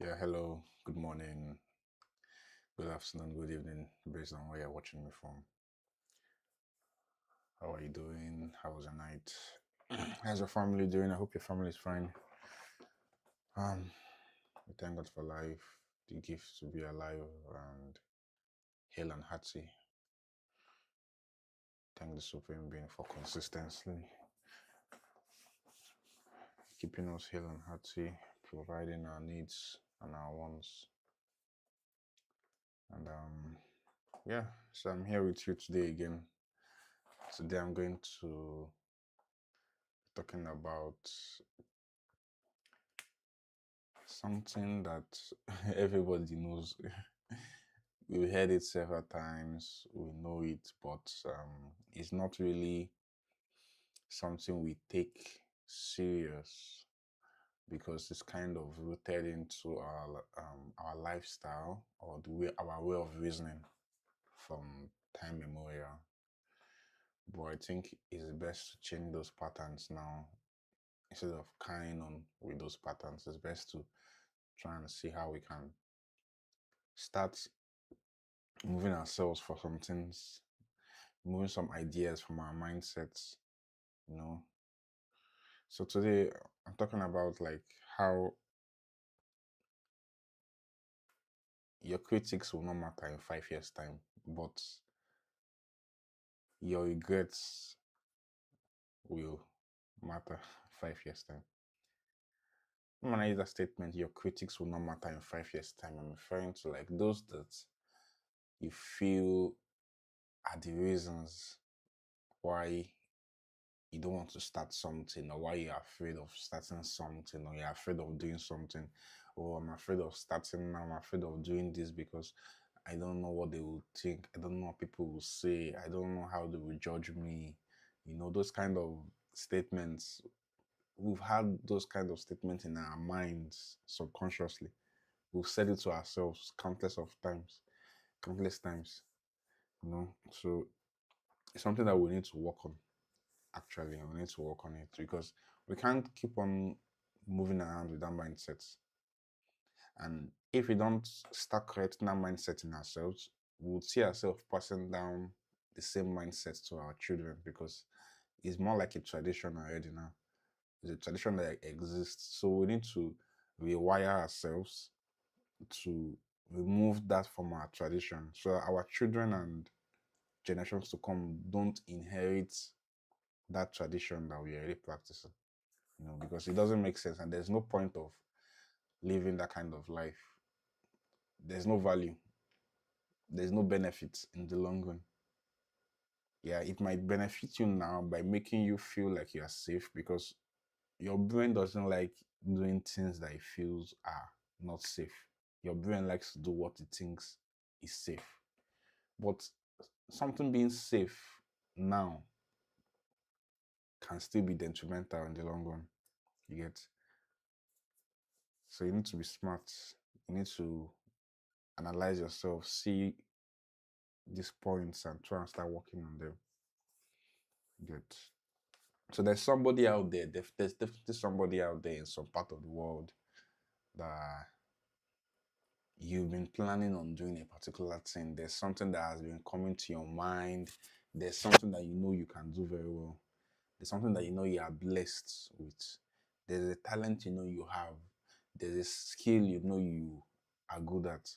Yeah, hello, good morning, good afternoon, good evening, based on where you're watching me from. How are you doing? How was your night? How's your family doing? I hope your family is fine. We thank God for life, the gift to be alive, and hale and hearty. Thank the Supreme Being for consistently keeping us hale and hearty, providing our needs and our wants. And yeah, so I'm here with you today again. Today I'm going to be talking about something that everybody knows. We've heard it several times, we know it, but it's not really something we take serious because it's kind of rooted into our lifestyle or our way of reasoning from time memorial. But I think it's best to change those patterns now. Instead of carrying on with those patterns, it's best to try and see how we can start moving ourselves for some things, moving some ideas from our mindsets, you know. So today I'm talking about like how your critics will not matter in 5 years' time, but your regrets will matter 5 years' time. When I use that statement, your critics will not matter in 5 years' time, I'm referring to like those that you feel are the reasons why you don't want to start something, or why you're afraid of starting something, or you're afraid of doing something, or I'm afraid of starting now, I'm afraid of doing this because I don't know what they will think, I don't know what people will say, I don't know how they will judge me. Those kind of statements, we've had those kind of statements in our minds subconsciously. We've said it to ourselves countless times, So it's something that we need to work on. Actually, we need to work on it because we can't keep on moving around with that mindset. And if we don't start correcting that mindset in ourselves, we'll see ourselves passing down the same mindset to our children because it's more like a tradition already now. It's a tradition that exists. So we need to rewire ourselves to remove that from our tradition so that our children and generations to come don't inherit that tradition that we are already practicing. Because it doesn't make sense and there's no point of living that kind of life. There's no value, there's no benefit in the long run. Yeah, it might benefit you now by making you feel like you are safe because your brain doesn't like doing things that it feels are not safe. Your brain likes to do what it thinks is safe. But something being safe now can still be detrimental in the long run. You get? So you need to be smart. You need to analyze yourself, see these points and try and start working on them. Good. So there's somebody out there, there's definitely somebody out there in some part of the world that you've been planning on doing a particular thing. There's something that has been coming to your mind. There's something that you know you can do very well. There's something that you know you are blessed with. There's a talent you know you have. There's a skill you know you are good at.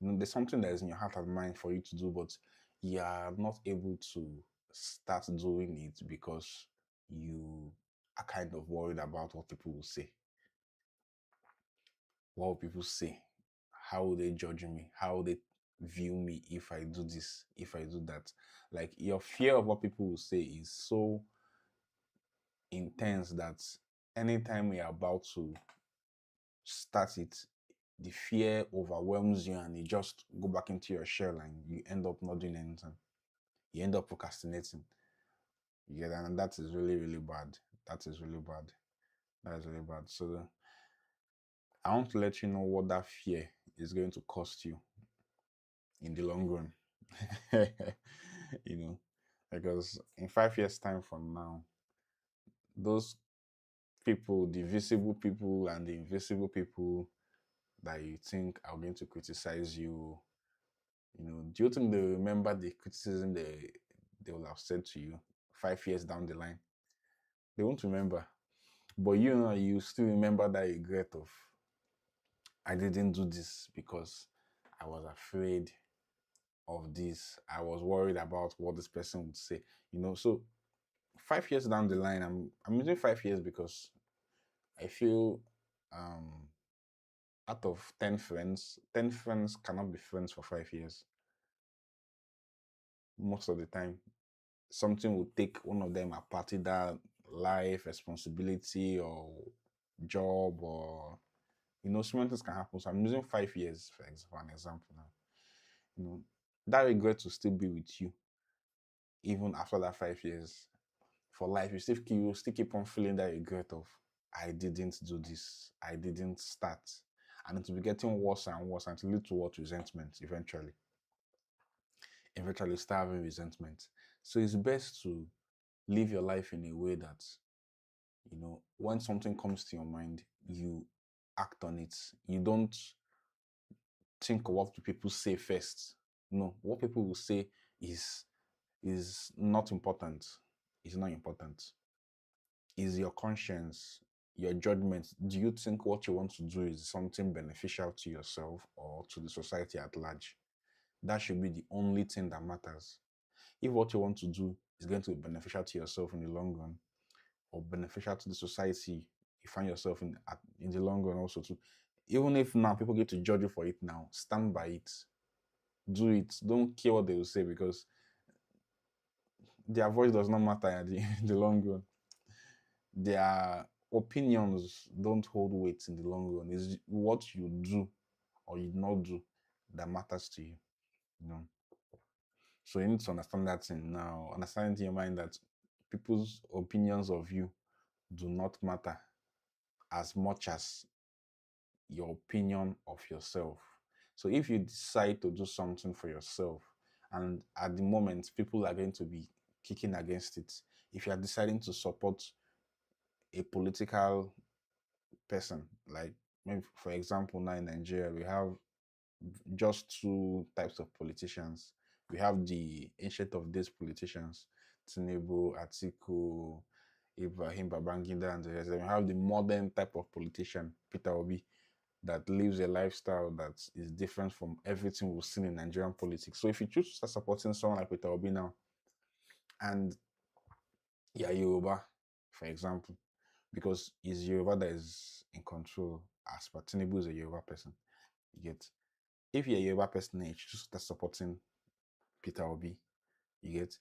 There's something that is in your heart and mind for you to do, but you are not able to start doing it because you are kind of worried about what people will say. What will people say? How will they judge me? How will they view me if I do this, if I do that? Like your fear of what people will say is so intense that anytime you're about to start it, the fear overwhelms you and you just go back into your shell and you end up not doing anything. You end up procrastinating. You get that? And that is really, really bad. That is really bad. That is really bad. So I want to let you know what that fear is going to cost you in the long run. you know, because in 5 years' time from now, those people, the visible people and the invisible people, that you think are going to criticize you, do you think they remember the criticism they will have said to you 5 years down the line? They won't remember. But you still remember that regret of, I didn't do this because I was afraid of this. I was worried about what this person would say. So 5 years down the line, I'm using 5 years because I feel um out of 10 friends, 10 friends cannot be friends for 5 years. Most of the time, something will take one of them apart, either life, responsibility, or job, or so many things can happen. So I'm using 5 years for an example now. That regret will still be with you even after that 5 years. For life, you still keep on feeling that regret of, I didn't do this, I didn't start. And it will be getting worse and worse until it lead to what? Resentment eventually. Eventually start having resentment. So it's best to live your life in a way that, when something comes to your mind, you act on it. You don't think of what people say first. No, what people will say is not important. It's not important. Is your conscience, your judgment. Do you think what you want to do is something beneficial to yourself or to the society at large? That should be the only thing that matters. If what you want to do is going to be beneficial to yourself in the long run or beneficial to the society, you find yourself in the long run also too. Even if now people get to judge you for it now, stand by it. Do it. Don't care what they will say because their voice does not matter at the long run. Their opinions don't hold weight in the long run. It's what you do or you not do that matters to you. You know. So you need to understand that thing now. Understand in your mind that people's opinions of you do not matter as much as your opinion of yourself. So if you decide to do something for yourself, and at the moment people are going to be kicking against it, if you are deciding to support a political person, like maybe for example now in Nigeria we have just two types of politicians. We have the ancient of days politicians, Tinubu, Atiku, Ibrahim Babangida, and the rest. Then we have the modern type of politician, Peter Obi, that lives a lifestyle that is different from everything we've seen in Nigerian politics. So if you choose to start supporting someone like Peter Obi now, and yeah, Yoruba, for example, because it's Yoruba that is in control, as per Tinubu is a Yoruba person, you get. If you're a Yoruba person and you choose to start supporting Peter Obi, you get,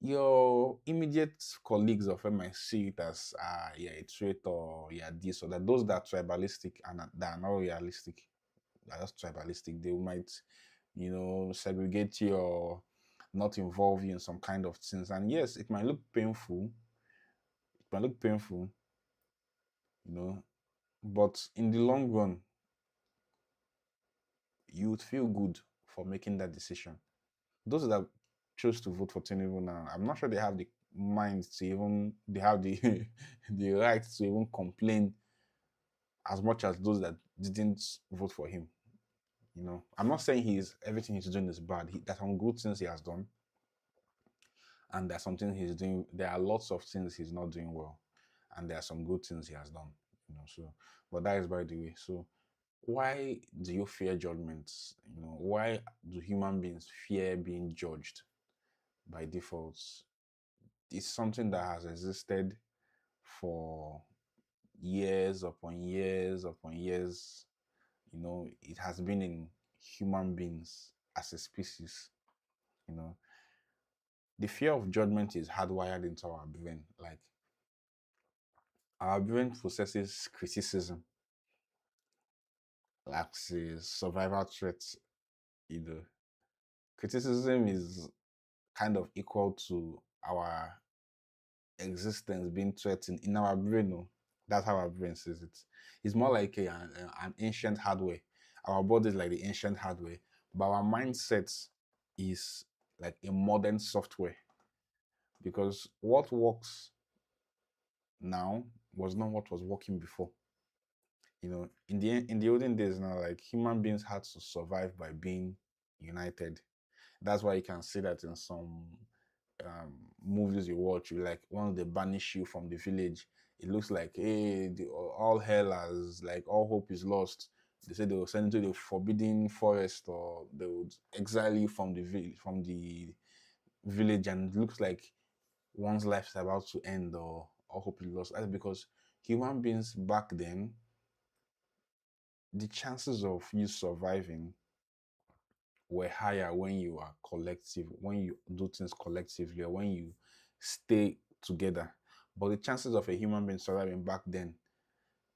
your immediate colleagues of him might see it as yeah, a traitor, yeah, this or that. Those that are tribalistic and that are not realistic, they're just tribalistic. They might, segregate you or not involve you in some kind of things. And yes, it might look painful. It might look painful, you know, but in the long run, you would feel good for making that decision. Those that chose to vote for Tinubu now, I'm not sure they have the mind to even, they have the the right to even complain as much as those that didn't vote for him. I'm not saying everything he's doing is bad. There's some good things he has done, and there's something he's doing. There are lots of things he's not doing well, and there are some good things he has done. So, but that is by the way. So, why do you fear judgments? Why do human beings fear being judged by default? It's something that has existed for years upon years upon years. It has been in human beings as a species. You know, the fear of judgment is hardwired into our brain. Like, our brain processes criticism like a survival threat. You know, criticism is kind of equal to our existence being threatened in our brain. No? That's how our brain sees it. It's more like an ancient hardware. Our body is like the ancient hardware, but our mindset is like a modern software. Because what works now was not what was working before. In the olden days now, like human beings had to survive by being united. That's why you can see that in some movies you watch, you like once they banish you from the village, it looks like hey, all hell has like all hope is lost. They say they will send you to the forbidden forest, or they would exile you from the village, and it looks like one's life is about to end, or all hope is lost. That's because human beings back then, the chances of you surviving were higher when you are collective, when you do things collectively, or when you stay together. But the chances of a human being surviving back then,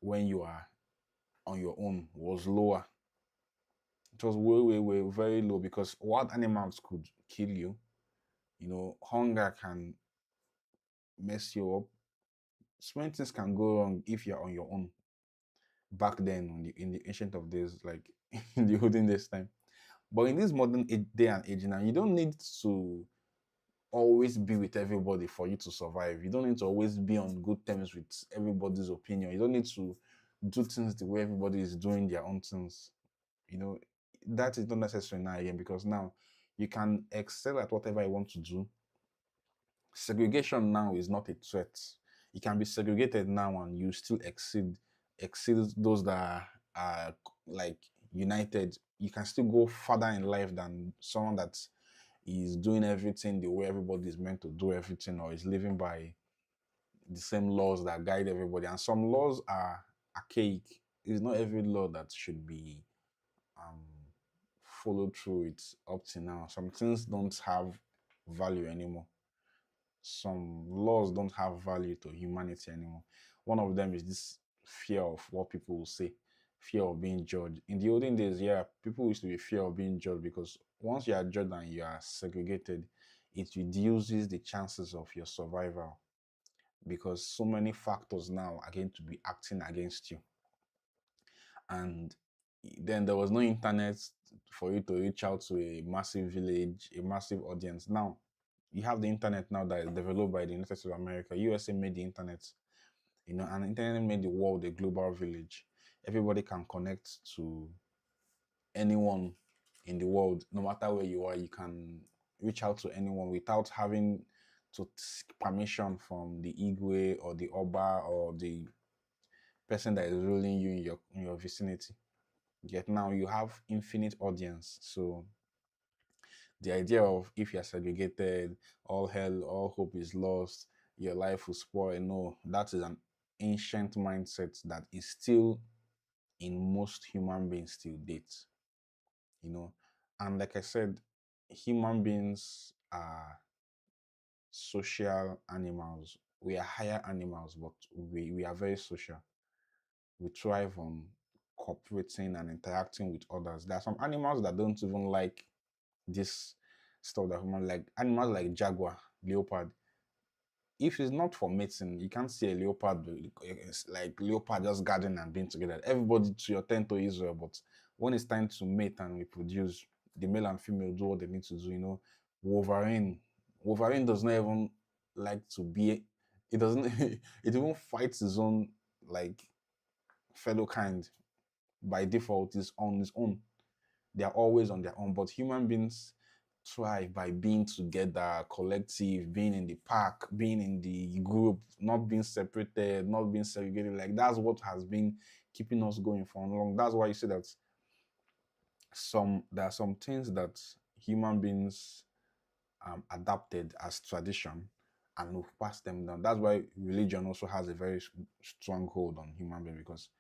when you are on your own, was lower. It was way, way, way very low, because wild animals could kill you. Hunger can mess you up. So many things can go wrong if you're on your own. Back then, in the ancient of days, like in the olden days time. But in this modern day and age now, you don't need to always be with everybody for you to survive. You don't need to always be on good terms with everybody's opinion. You don't need to do things the way everybody is doing their own things. You know, that is not necessary now again, because now you can excel at whatever you want to do. Segregation now is not a threat. You can be segregated now and you still exceed those that are like united. You can still go further in life than someone that is doing everything the way everybody is meant to do everything, or is living by the same laws that guide everybody. And some laws are archaic. It's not every law that should be um, followed through it up to now. Some things don't have value anymore. Some laws don't have value to humanity anymore. One of them is this fear of what people will say, fear of being judged. In the olden days, yeah, people used to be fear of being judged, because once you are judged and you are segregated, it reduces the chances of your survival, because so many factors now are going to be acting against you. And then there was no internet for you to reach out to a massive village, a massive audience. Now, you have the internet now that is developed by the United States of America. USA made the internet, and the internet made the world a global village. Everybody can connect to anyone in the world, no matter where you are. You can reach out to anyone without having to seek permission from the Igwe or the Oba or the person that is ruling you in your vicinity. Yet now you have infinite audience. So the idea of if you're segregated, all hell, all hope is lost, your life will spoil. No, that is an ancient mindset that is still in most human beings till date. You know, and like I said, human beings are social animals. We are higher animals, but we are very social. We thrive on cooperating and interacting with others. There are some animals that don't even like this stuff that human like. Animals like jaguar, leopard. If it's not for mating, you can't see a leopard. It's like leopard just guarding and being together. Everybody to your tent to Israel, but when it's time to mate and reproduce, the male and female do what they need to do. Wolverine, Wolverine does not even like to be. It doesn't. It even fights his own like fellow kind by default. Is on his own. They are always on their own. But human beings thrive by being together, collective, being in the pack, being in the group, not being separated, not being segregated. Like that's what has been keeping us going for long. That's why you say that there are some things that human beings adapted as tradition, and we've passed them down. That's why religion also has a very strong hold on human being, because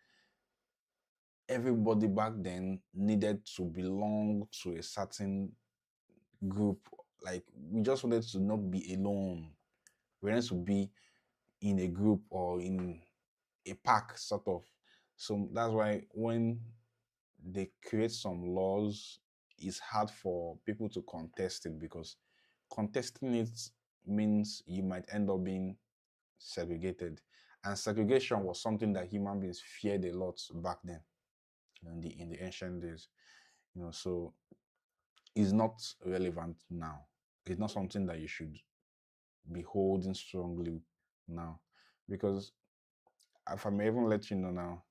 everybody back then needed to belong to a certain group. Like we just wanted to not be alone. We wanted to be in a group or in a pack, sort of. So that's why when they create some laws, it's hard for people to contest it, because contesting it means you might end up being segregated. And segregation was something that human beings feared a lot back then, in the ancient days. So it's not relevant now. It's not something that you should be holding strongly now, because if I may even let you know now,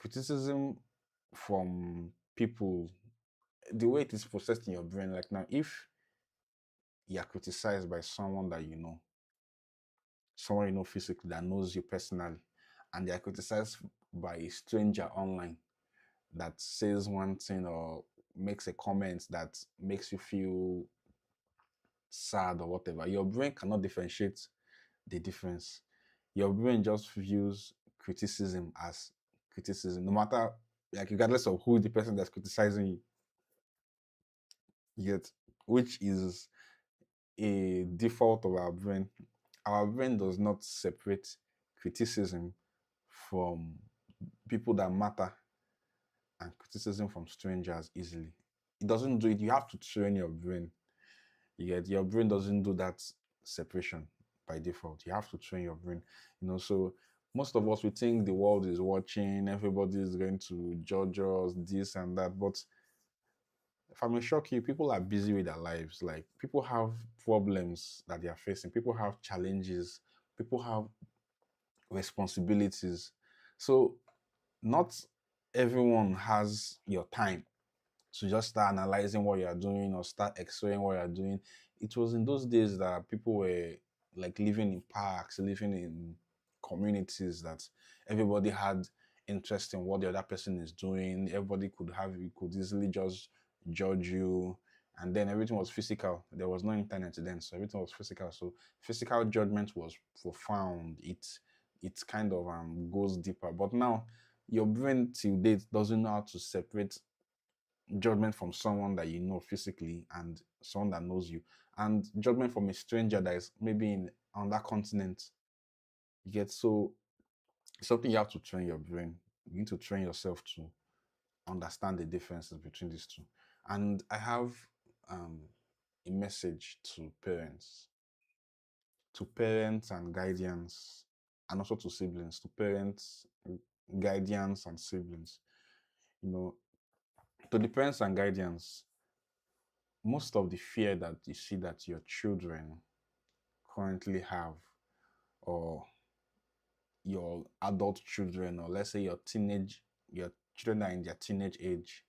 criticism from people, the way it is processed in your brain, like now, if you are criticized by someone you know physically that knows you personally, and they are criticized by a stranger online that says one thing or makes a comment that makes you feel sad or whatever, your brain cannot differentiate the difference. Your brain just views criticism as criticism, no matter, like, regardless of who the person that's criticizing you, yet, which is a default of our brain. Our brain does not separate criticism from people that matter and criticism from strangers easily. It doesn't do it. You have to train your brain. Yet your brain doesn't do that separation by default. You have to train your brain. So most of us, we think the world is watching, everybody is going to judge us, this and that. But if I may shock you, people are busy with their lives. Like, people have problems that they are facing, people have challenges, people have responsibilities. So not everyone has your time to just start analyzing what you are doing or start x-raying what you are doing. It was in those days that people were like living in parks, living in communities that everybody had interest in what the other person is doing. Everybody could easily just judge you. And then everything was physical. There was no internet then, so everything was physical. So physical judgment was profound. It kind of goes deeper. But now your brain till date doesn't know how to separate judgment from someone that you know physically and someone that knows you, and judgment from a stranger that is maybe on that continent. You get, so something you have to train your brain. You need to train yourself to understand the differences between these two. And I have um, a message to parents and guardians, and also to siblings, to parents, guardians, and siblings. You know, to the parents and guardians, most of the fear that you see that your children currently have, or your adult children, or let's say your children are in their teenage age,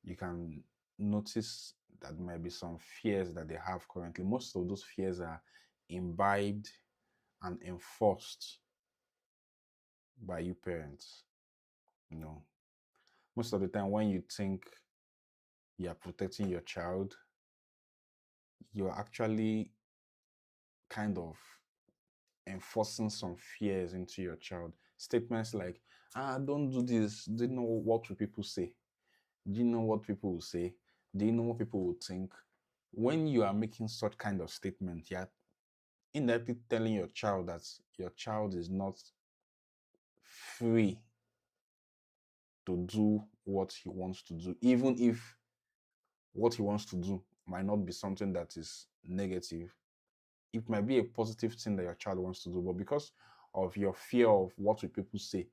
you can notice that there might be some fears that they have currently. Most of those fears are imbibed and enforced by you parents. You know, most of the time when you think you are protecting your child, you're actually kind of enforcing some fears into your child. Statements like, don't do this. Do you know what will people say? Do you know what people will say? Do you know what people will think? When you are making such kind of statement, you're indirectly telling your child that your child is not free to do what he wants to do, even if what he wants to do might not be something that is negative. It might be a positive thing that your child wants to do, but because of your fear of what will people say,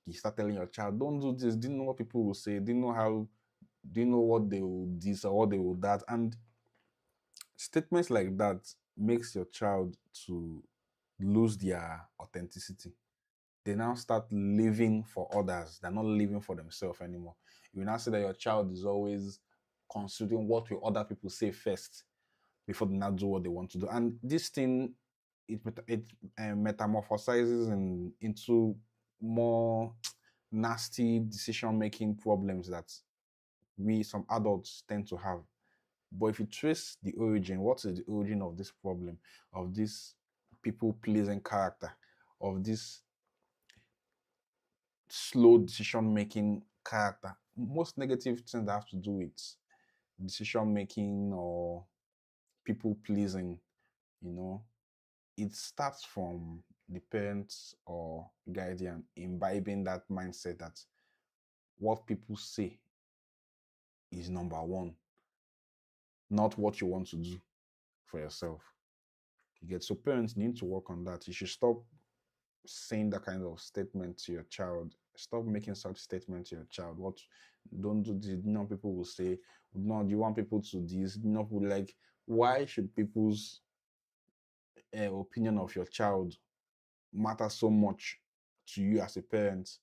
you start telling your child, don't do this. Do you know what people will say? Do you know what they will this or what they will that? And statements like that makes your child to lose their authenticity. They now start living for others. They're not living for themselves anymore. You now see that your child is always considering what will other people say first before they now do what they want to do. And this thing, it metamorphosizes into more nasty decision-making problems that some adults tend to have. But if you trace the origin, what is the origin of this problem, of this people-pleasing character, of this slow decision-making character? Most negative things that have to do with decision-making or people-pleasing, you know, it starts from the parents or guardian imbibing that mindset that what people say is number one, not what you want to do for yourself. You get, so parents need to work on that. You should stop saying that kind of statement to your child. Stop making such statements to your child. What, don't do this. You know, people will say, no, do you want people to this? You know, like, why should people's opinion of your child matter so much to you as a parent,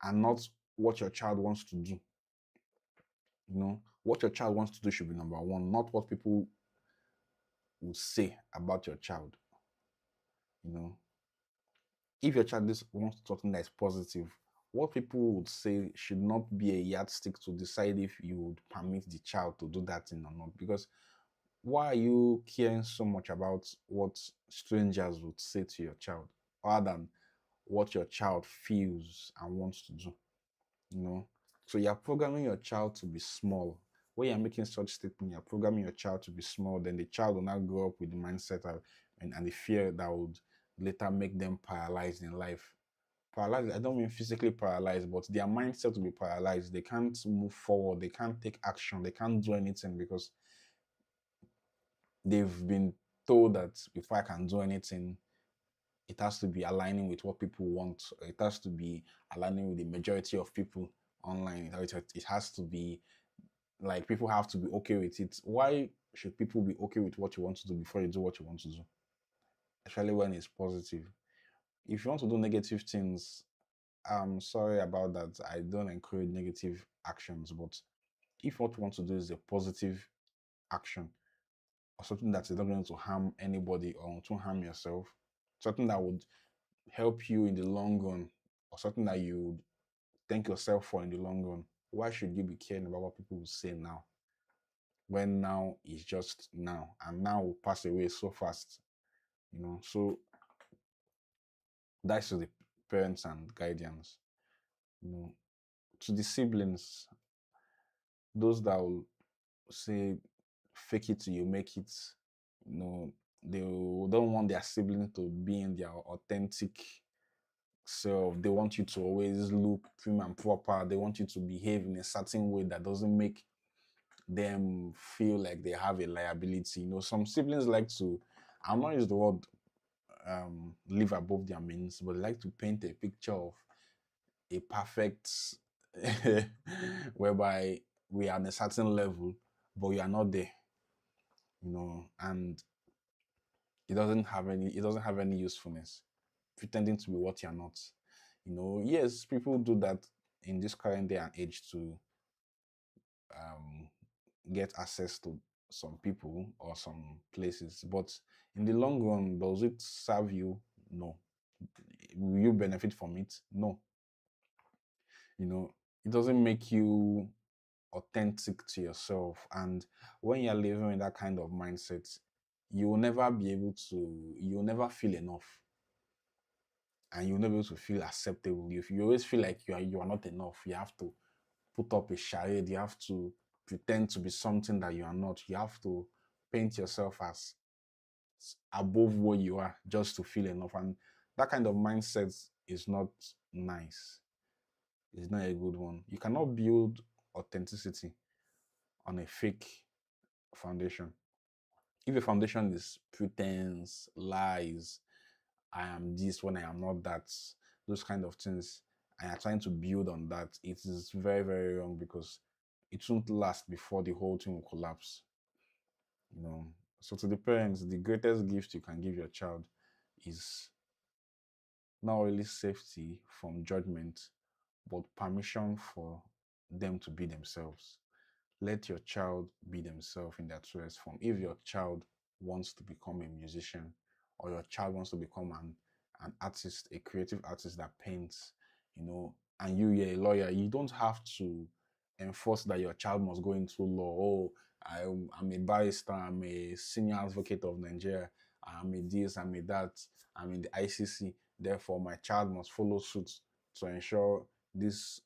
and not what your child wants to do. What your child wants to do should be number one, not what people will say about your child. You know, if your child wants something that is positive, what people would say should not be a yardstick to decide if you would permit the child to do that thing or not. Because why are you caring so much about what strangers would say to your child, other than what your child feels and wants to do? you know. So you're programming your child to be small. When you're making such statement, you're programming your child to be small, then the child will not grow up with the mindset and the fear that would later make them paralyzed in life. Paralyzed, I don't mean physically paralyzed, but their mindset will be paralyzed. They can't move forward, they can't take action, they can't do anything because they've been told that before I can do anything, it has to be aligning with what people want. It has to be aligning with the majority of people online. It has to be like people have to be okay with it. Why should people be okay with what you want to do before you do what you want to do? Especially when it's positive. If you want to do negative things, I'm sorry about that. I don't encourage negative actions, but if what you want to do is a positive action or something that is not going to harm anybody or to harm yourself, something that would help you in the long run, or something that you would thank yourself for in the long run, why should you be caring about what people will say now? When now is just now, and now will pass away so fast. So that's to the parents and guardians. You know, to the siblings, those that will say, fake it till you make it. You know, they don't want their sibling to be in their authentic self. They want you to always look prim and proper. They want you to behave in a certain way that doesn't make them feel like they have a liability. Some siblings like to, I'm not use the word live above their means, but they like to paint a picture of a perfect whereby we are on a certain level, but we are not there. And it doesn't have any usefulness. Pretending to be what you're not. Yes, people do that in this current day and age to um, get access to some people or some places. But in the long run, does it serve you? No. Will you benefit from it? No. It doesn't make you authentic to yourself. And when you're living in that kind of mindset, you'll never feel enough. And you'll never be able to feel acceptable. If you always feel like you are not enough, you have to put up a charade, you have to pretend to be something that you are not. You have to paint yourself as above what you are just to feel enough. And that kind of mindset is not nice. It's not a good one. You cannot build authenticity on a fake foundation. If a foundation is pretense, lies, I am this when I am not that, those kind of things, and you're trying to build on that, it is very, very wrong because it won't last before the whole thing will collapse. You know. So to the parents, the greatest gift you can give your child is not only safety from judgment, but permission for them to be themselves. Let your child be themselves in their truest form. If your child wants to become a musician, or your child wants to become an artist, a creative artist that paints, and you're a lawyer, you don't have to enforce that your child must go into law. Oh, I'm a barrister, I'm a senior advocate of Nigeria, I'm a this, I'm a that, I'm in the ICC. Therefore, my child must follow suit to ensure this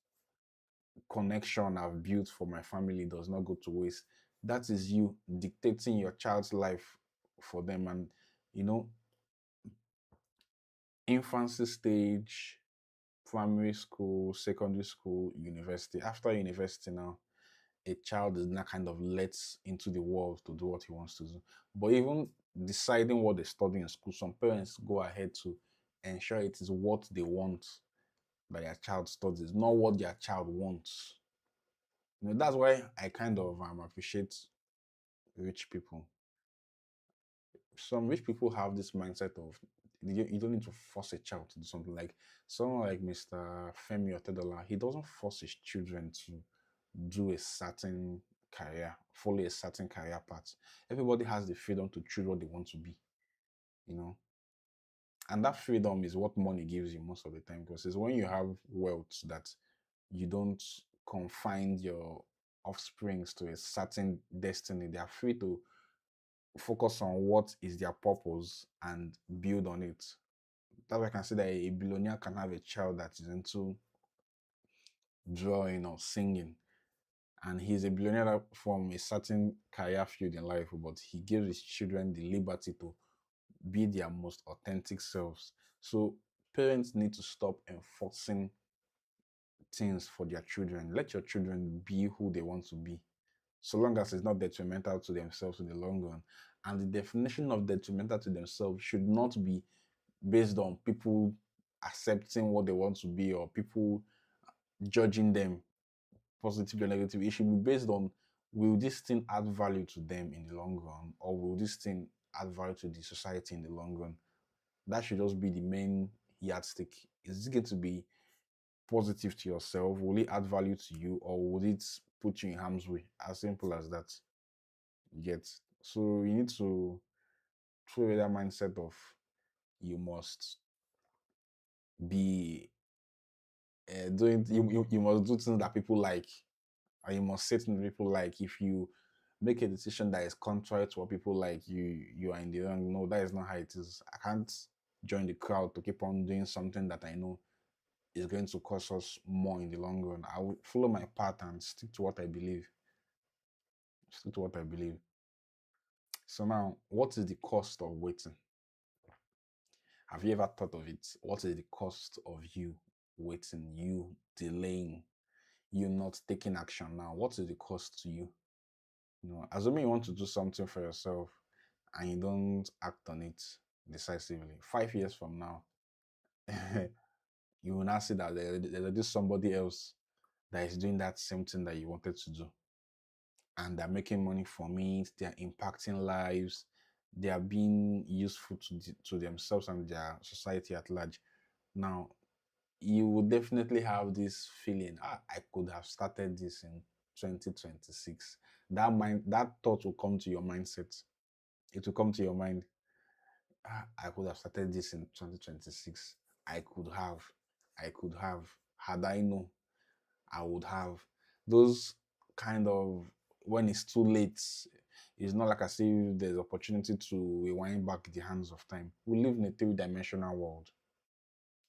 connection I've built for my family does not go to waste. That is you dictating your child's life for them. And, infancy stage, primary school, secondary school, university. After university now, a child is not kind of let into the world to do what he wants to do. But even deciding what they study in school, some parents go ahead to ensure it is what they want that their child studies, not what their child wants. That's why I kind of appreciate rich people. Some rich people have this mindset of You don't need to force a child to do something. Like someone like Mr. Femi Otedola, he doesn't force his children to do a certain career, follow a certain career path. Everybody has the freedom to choose what they want to be, you know. And that freedom is what money gives you most of the time, because it's when you have wealth that you don't confine your offsprings to a certain destiny. They are free to focus on what is their purpose and build on it. That's why I can say that a billionaire can have a child that is into drawing or singing, and he's a billionaire from a certain career field in life, but he gives his children the liberty to be their most authentic selves. So parents need to stop enforcing things for their children. Let your children be who they want to be, so long as it's not detrimental to themselves in the long run. And the definition of detrimental to themselves should not be based on people accepting what they want to be or people judging them positively or negatively. It should be based on, will this thing add value to them in the long run, or will this thing add value to the society in the long run? That should just be the main yardstick. Is it going to be positive to yourself? Will it add value to you, or will it put you in harm's way? As simple as that. You get. So you need to throw away that mindset of you must be doing you must do things that people like, and you must say things that people like. If you make a decision that is contrary to what people like, you are in the wrong. No, that is not how it is. I can't join the crowd to keep on doing something that I know is going to cost us more in the long run. I will follow my path and stick to what I believe. Stick to what I believe. So now, what is the cost of waiting? Have you ever thought of it? What is the cost of you waiting, you delaying, you not taking action now? What is the cost to you? Assuming you want to do something for yourself and you don't act on it decisively, 5 years from now, you will now see that there's somebody else that is doing that same thing that you wanted to do. And they're making money from it, they're impacting lives, they are being useful to themselves and their society at large. Now, you will definitely have this feeling, I could have started this in 2026. That thought will come to your mindset. It will come to your mind. I could have started this in 2026. I could have. I could have. Had I known, I would have. Those kind of, when it's too late, it's not like I say there's opportunity to rewind back the hands of time. We live in a three-dimensional world.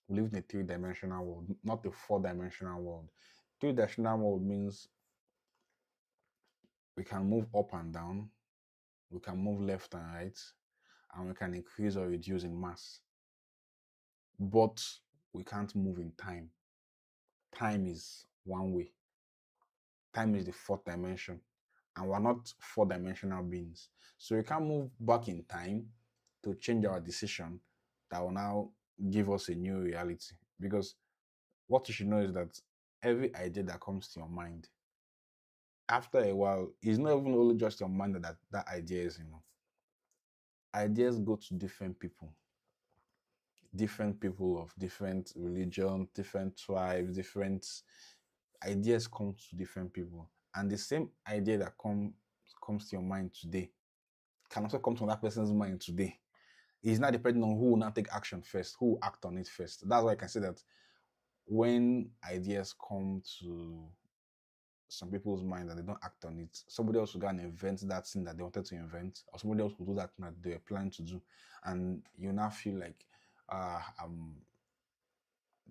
We live in a three-dimensional world, not a four-dimensional world. Three-dimensional world means we can move up and down, we can move left and right, and we can increase or reduce in mass. But we can't move in time. Time is one way. Time is the fourth dimension, and we're not four-dimensional beings. So we can't move back in time to change our decision that will now give us a new reality. Because what you should know is that every idea that comes to your mind, after a while, it's not even only just your mind that idea is. Ideas go to different people of different religion, different tribes, different ideas come to different people. And the same idea that comes to your mind today can also come to that person's mind today. It's not depending on who will not take action first, who will act on it first. That's why I can say that when ideas come to some people's mind and they don't act on it, somebody else will go and invent that thing that they wanted to invent, or somebody else will do that thing that they were planning to do, and you now feel like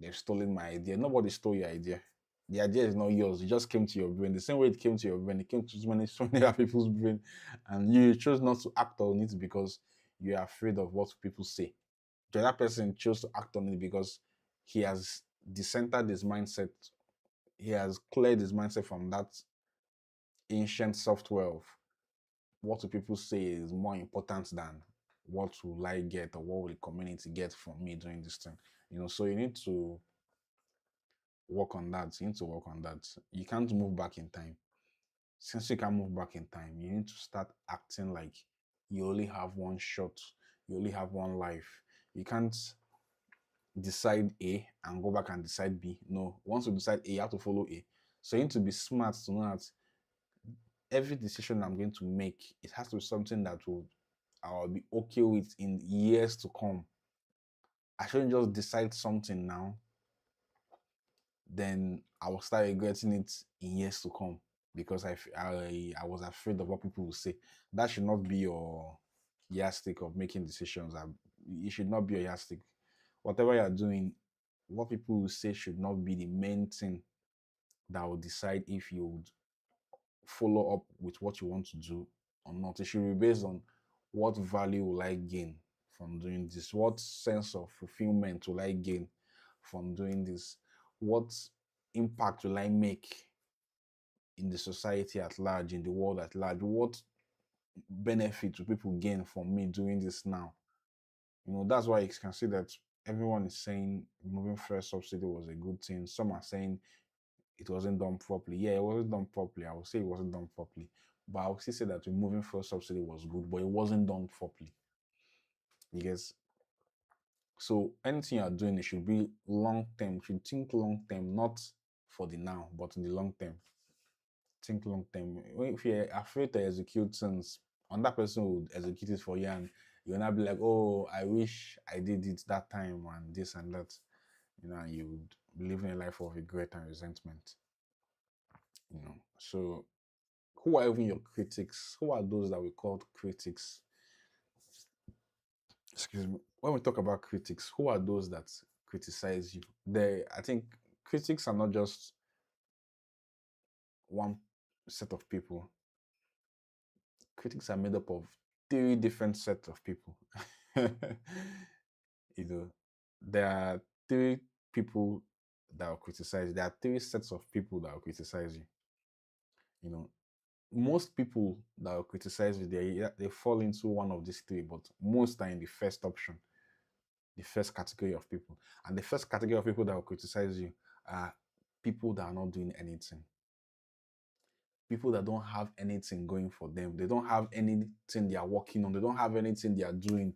they've stolen my idea. Nobody stole your idea. The idea is not yours. It just came to your brain. The same way it came to your brain, it came to so many other people's brain, and you chose not to act on it because you're afraid of what people say. The other person chose to act on it because he has decentered his mindset. He has cleared his mindset from that ancient software of what do people say is more important than what will I get or what will the community get from me doing this thing. So you need to work on that. You need to work on that. You can't move back in time. Since you can't move back in time, you need to start acting like you only have one shot, you only have one life. You can't decide A and go back and decide B. No, once you decide A, you have to follow A. So you need to be smart to know that every decision I'm going to make, it has to be something that will I'll be okay with in years to come. I shouldn't just decide something now, then I will start regretting it in years to come because I was afraid of what people will say. That should not be your yardstick of making decisions. It should not be a yardstick. Whatever you're doing, what people will say should not be the main thing that will decide if you would follow up with what you want to do or not. It should be based on what value will I gain from doing this? What sense of fulfillment will I gain from doing this? What impact will I make in the society at large, in the world at large? What benefit will people gain from me doing this now? That's why you can see that everyone is saying moving fuel subsidy was a good thing. Some are saying it wasn't done properly. Yeah, it wasn't done properly. I would say it wasn't done properly. But I would still say that removing fuel subsidy was good, but it wasn't done properly. Because so anything you're doing, it should be long term. You should think long term, not for the now, but in the long term. Think long term. If you're afraid to execute things, another person would execute it for you, and you'll not be like, oh, I wish I did it that time and this and that. And you would be living a life of regret and resentment. So who are even your critics? Who are those that we call critics? Excuse me. When we talk about critics, who are those that criticize you? I think critics are not just one set of people. Critics are made up of three different sets of people. you know, there are three people that will criticize. There are three sets of people that will criticize you. Most people that will criticize you, they fall into one of these three, but most are in the first option, the first category of people. And the first category of people that will criticize you are people that are not doing anything. People that don't have anything going for them. They don't have anything they are working on. They don't have anything they are doing.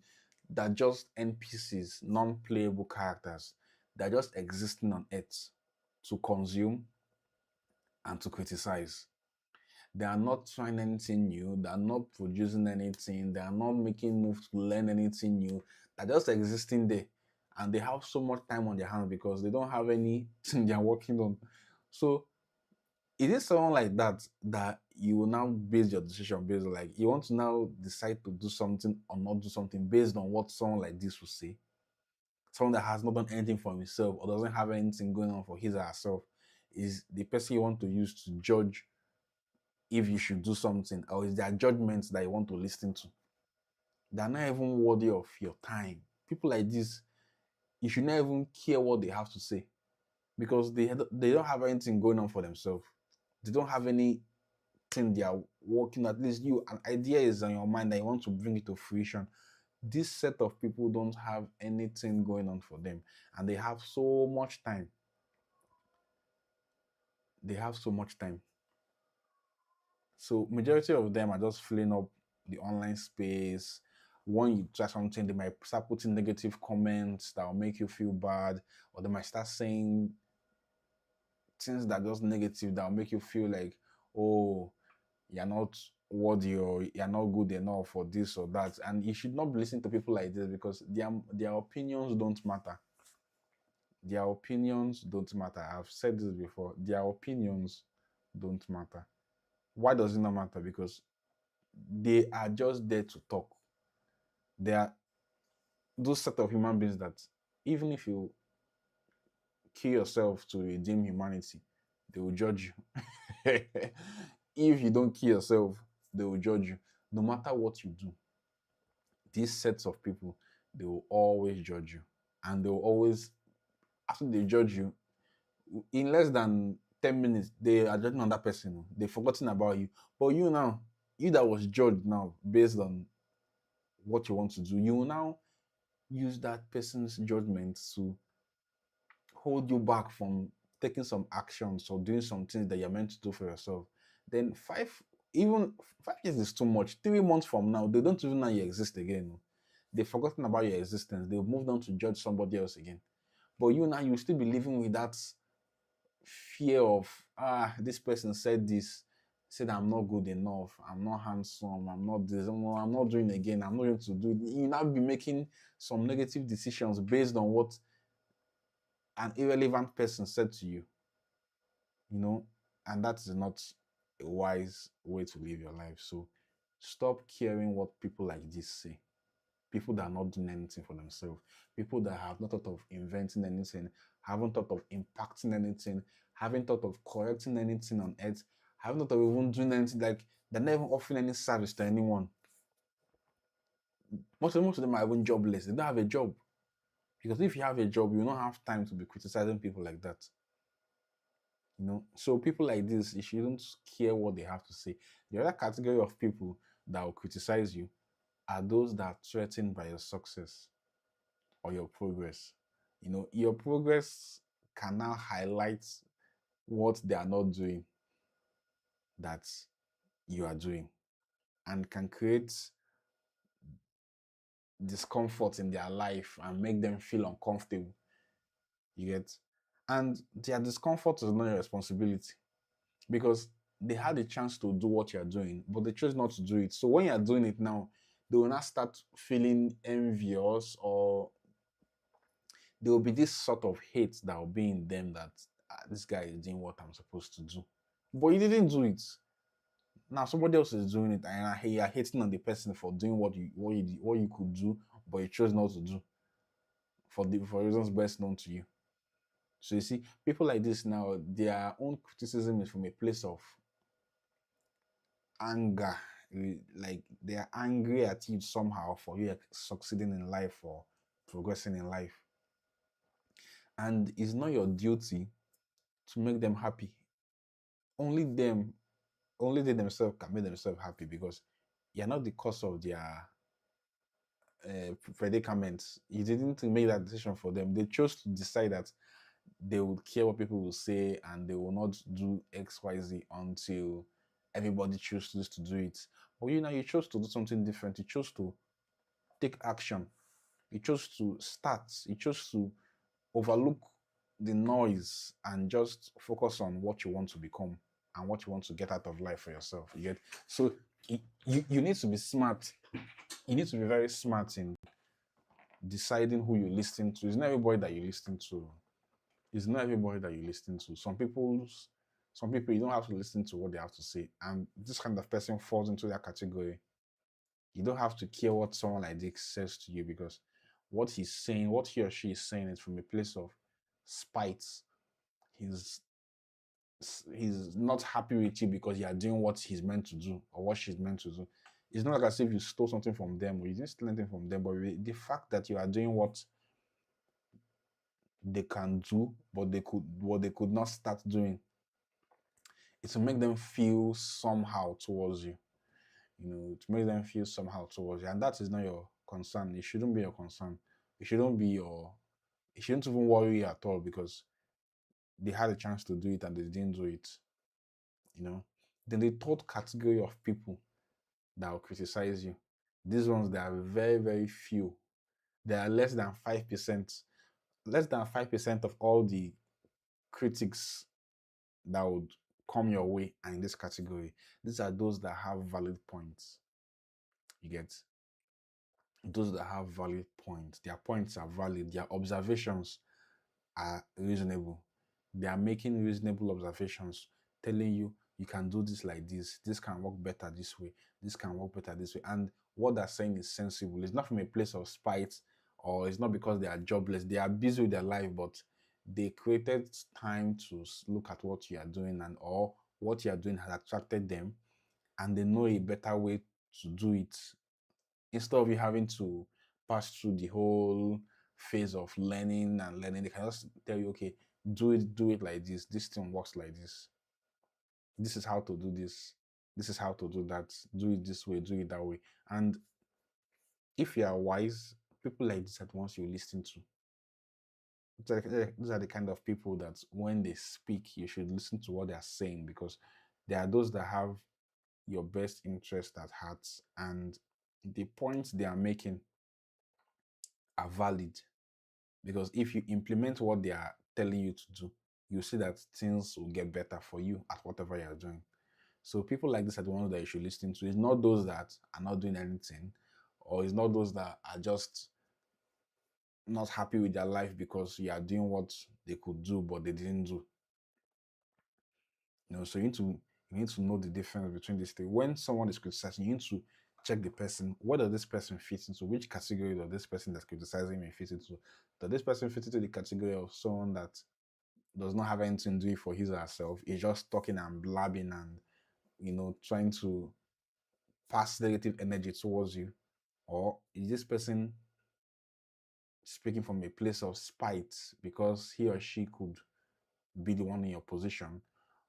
They're just NPCs, non-playable characters. They're just existing on Earth to consume and to criticize. They are not trying anything new. They are not producing anything. They are not making moves to learn anything new. They're just existing there. And they have so much time on their hands because they don't have anything they are working on. So it is someone like that you will now base your decision based on, like, you want to now decide to do something or not do something based on what someone like this will say. Someone that has not done anything for himself or doesn't have anything going on for his or herself is the person you want to use to judge if you should do something, or is their judgments that you want to listen to. They're not even worthy of your time. People like this, you should not even care what they have to say because they don't have anything going on for themselves. They don't have anything they are working. At least an idea is on your mind that you want to bring it to fruition. This set of people don't have anything going on for them, and they have so much time. They have so much time. So majority of them are just filling up the online space. When you try something, they might start putting negative comments that will make you feel bad, or they might start saying things that are just negative that will make you feel like, oh, you're not worthy or you're not good enough for this or that. And you should not be listening to people like this because their opinions don't matter. Their opinions don't matter. I've said this before. Their opinions don't matter. Why does it not matter? Because they are just there to talk. They are those set of human beings that even if you kill yourself to redeem humanity, they will judge you. If you don't kill yourself, they will judge you. No matter what you do, these sets of people, they will always judge you. And they will always, after they judge you, in less than 10 minutes, they are judging another person. They've forgotten about you. But you now, you that was judged now based on what you want to do, you will now use that person's judgment to hold you back from taking some actions or doing some things that you're meant to do for yourself. Then even 5 years is too much. 3 months from now, they don't even know you exist again. they've forgotten about your existence. They've moved on to judge somebody else again. But you now, you still be living with that fear of, this person said this, said I'm not good enough, I'm not handsome, I'm not this, I'm not doing again, I'm not going to do it. You now be making some negative decisions based on what an irrelevant person said to you, you know, and that is not a wise way to live your life. So stop caring what people like this say. People that are not doing anything for themselves, people that have not thought of inventing anything, haven't thought of impacting anything, haven't thought of correcting anything on earth, haven't thought of even doing anything, like they're never offering any service to anyone. Most of them are even jobless. They don't have a job. Because if you have a job, you don't have time to be criticizing people like that. So people like this, you shouldn't care what they have to say. The other category of people that will criticize you are those that are threatened by your success or your progress. Your progress can now highlight what they are not doing that you are doing, and can create discomfort in their life and make them feel uncomfortable. You get? And their discomfort is not your responsibility, because they had a chance to do what you're doing, but they chose not to do it. So when you're doing it now, they will not start feeling envious, or there will be this sort of hate that will be in them that, this guy is doing what I'm supposed to do. But you didn't do it. Now somebody else is doing it, and you are hating on the person for doing what you could do, but you chose not to do for reasons best known to you. So you see, people like this now, their own criticism is from a place of anger. Like they are angry at you somehow for you succeeding in life or progressing in life. And it's not your duty to make them happy. Only they themselves can make themselves happy, because you're not the cause of their predicaments. You didn't make that decision for them. They chose to decide that they would care what people will say, and they will not do XYZ until everybody chooses to do it. But you chose to do something different. You chose to take action. You chose to start. You chose to overlook the noise and just focus on what you want to become and what you want to get out of life for yourself. You get? So you need to be smart. You need to be very smart in deciding who you listen to. It's not everybody that you listen to. It's not everybody that you listen to. Some people you don't have to listen to what they have to say, and this kind of person falls into that category. You don't have to care what someone like this says to you, because what he's saying, what he or she is saying, is from a place of spite. He's he's not happy with you because you are doing what he's meant to do or what she's meant to do. It's not like as if you stole something from them or you didn't steal anything from them, but the fact that you are doing what they can do, but they could not start doing, it will make them feel somehow towards you. To make them feel somehow towards you, and that is not your concern. It shouldn't be your concern. It shouldn't be your. It shouldn't even worry you at all, because they had a chance to do it and they didn't do it. Then the third category of people that will criticize you, these ones, they are very, very few. They are less than 5%. Less than 5% of all the critics that would come your way are in this category. These are those that have valid points. You get? Those that have valid points. Their points are valid. Their observations are reasonable. They are making reasonable observations, telling you you can do this like this. This can work better this way. This can work better this way. And what they're saying is sensible. It's not from a place of spite, or it's not because they are jobless. They are busy with their life, but they created time to look at what you are doing, and or what you are doing has attracted them, and they know a better way to do it, instead of you having to pass through the whole phase of learning and learning. They can just tell you, okay, do it like this. This thing works like this. This is how to do this. This is how to do that. Do it this way, do it that way. And if you are wise, people like this are the ones you listen to. These are the kind of people that when they speak, you should listen to what they are saying, because they are those that have your best interest at heart, and the points they are making are valid. Because if you implement what they are telling you to do, you see that things will get better for you at whatever you're doing. So people like this are the ones that you should listen to. It's not those that are not doing anything, or it's not those that are just not happy with their life because you are doing what they could do but they didn't do. So you need to know the difference between these things. When someone is criticizing, you need to check the person. What does this person fit into? Which category does this person that's criticizing me fit into? Does this person fit into the category of someone that does not have anything to do for his or herself? Is just talking and blabbing and trying to pass negative energy towards you? Or is this person speaking from a place of spite because he or she could be the one in your position,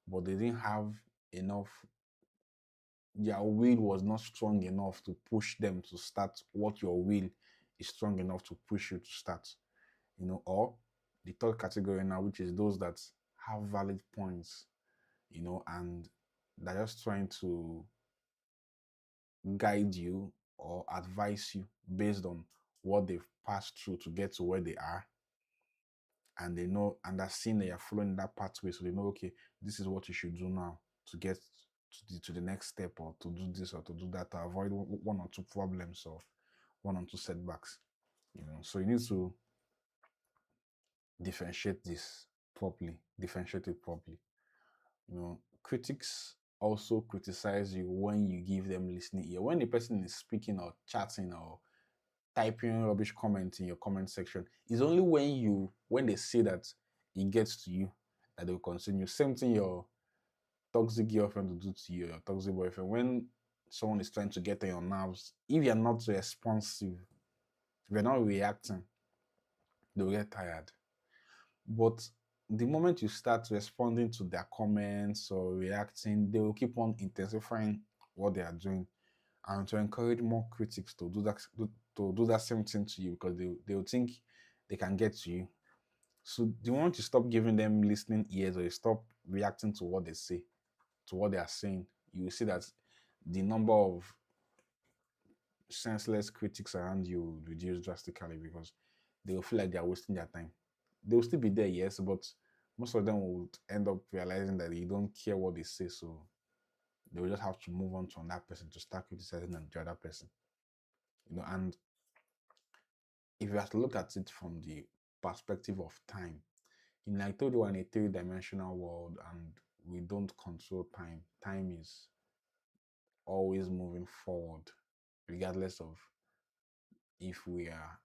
but they didn't have enough, their will was not strong enough to push them to start what your will is strong enough to push you to start? Or the third category now, which is those that have valid points, and they're just trying to guide you or advise you based on what they've passed through to get to where they are, and they know and they're seeing that you're following that pathway, so they know, okay, this is what you should do now to get to the next step, or to do this or to do that, to avoid one or two problems or one or two setbacks. So you need to differentiate it properly. Critics also criticize you when you give them listening ear. When the person is speaking or chatting or typing rubbish comments in your comment section, it's only when they say that it gets to you that they'll continue. Same thing your toxic girlfriend will do to you, or your toxic boyfriend. When someone is trying to get on your nerves, if you're not responsive, if you're not reacting, they'll get tired. But the moment you start responding to their comments or reacting, they will keep on intensifying what they are doing, and to encourage more critics to do that same thing to you, because they will think they can get to you. So the moment you stop giving them listening ears, or you stop reacting to what they say, to what they are saying, you will see that the number of senseless critics around you will reduce drastically, because they will feel like they are wasting their time. They will still be there, yes, but most of them will end up realizing that you don't care what they say, so they will just have to move on to another person to start criticizing the other person. And if you have to look at it from the perspective of time, I told you, we're in a three-dimensional world, and we don't control time. Time is always moving forward, regardless of if we are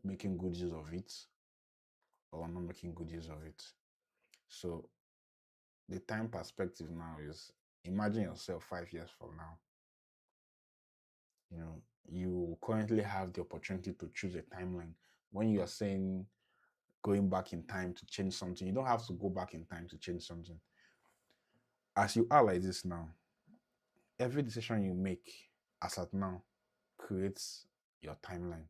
making good use of it or not making good use of it. So the time perspective now is, imagine yourself 5 years from now. You currently have the opportunity to choose a timeline. When you are saying going back in time to change something, you don't have to go back in time to change something. As you are like this now, every decision you make as at now creates your timeline.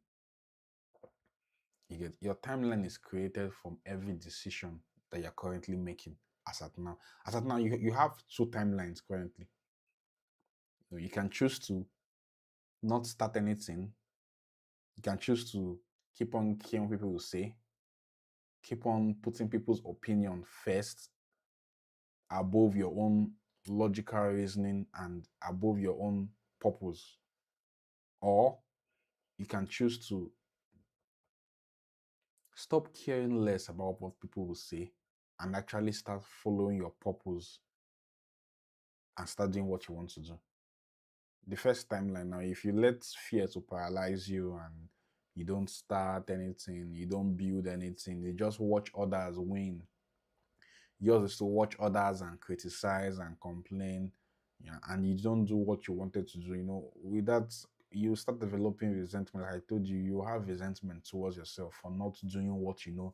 Your timeline is created from every decision that you're currently making as at now. As at now, you have two timelines currently. You can choose to not start anything. You can choose to keep on hearing what people will say, keep on putting people's opinion first above your own logical reasoning and above your own purpose. Or you can choose to stop caring less about what people will say and actually start following your purpose and start doing what you want to do. The first timeline now, if you let fear to paralyze you and you don't start anything, you don't build anything, you just watch others win. Yours is to watch others and criticize and complain, yeah, and you don't do what you wanted to do. With that, you start developing resentment. Like I told you, you have resentment towards yourself for not doing what you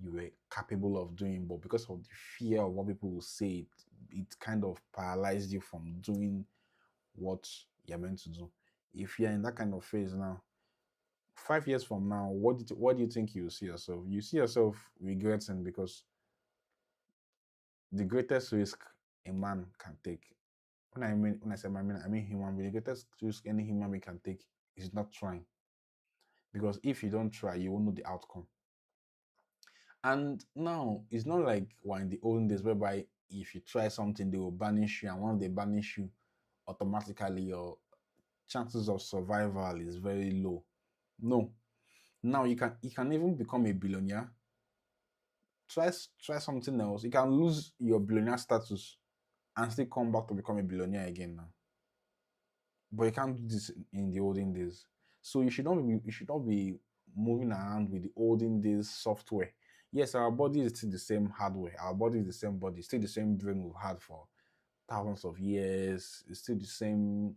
were capable of doing, but because of the fear of what people will say, it kind of paralyzed you from doing what you're meant to do. If you're in that kind of phase now, 5 years from now, what do you think you see yourself? You see yourself regretting, because the greatest risk a man can take, when I say man, I mean human being, the greatest risk any human being can take is not trying. because if you don't try, you won't know the outcome. And now it's not like we're in the olden days whereby if you try something, they will banish you, and once they banish you, automatically your chances of survival is very low. No. Now you can even become a billionaire. Try something else. You can lose your billionaire status and still come back to become a billionaire again now. But you can't do this in the olden days. So you should not be moving around with the olden days software. Yes, our body is still the same hardware. Our body is the same body, still the same brain we've had for thousands of years. It's still the same,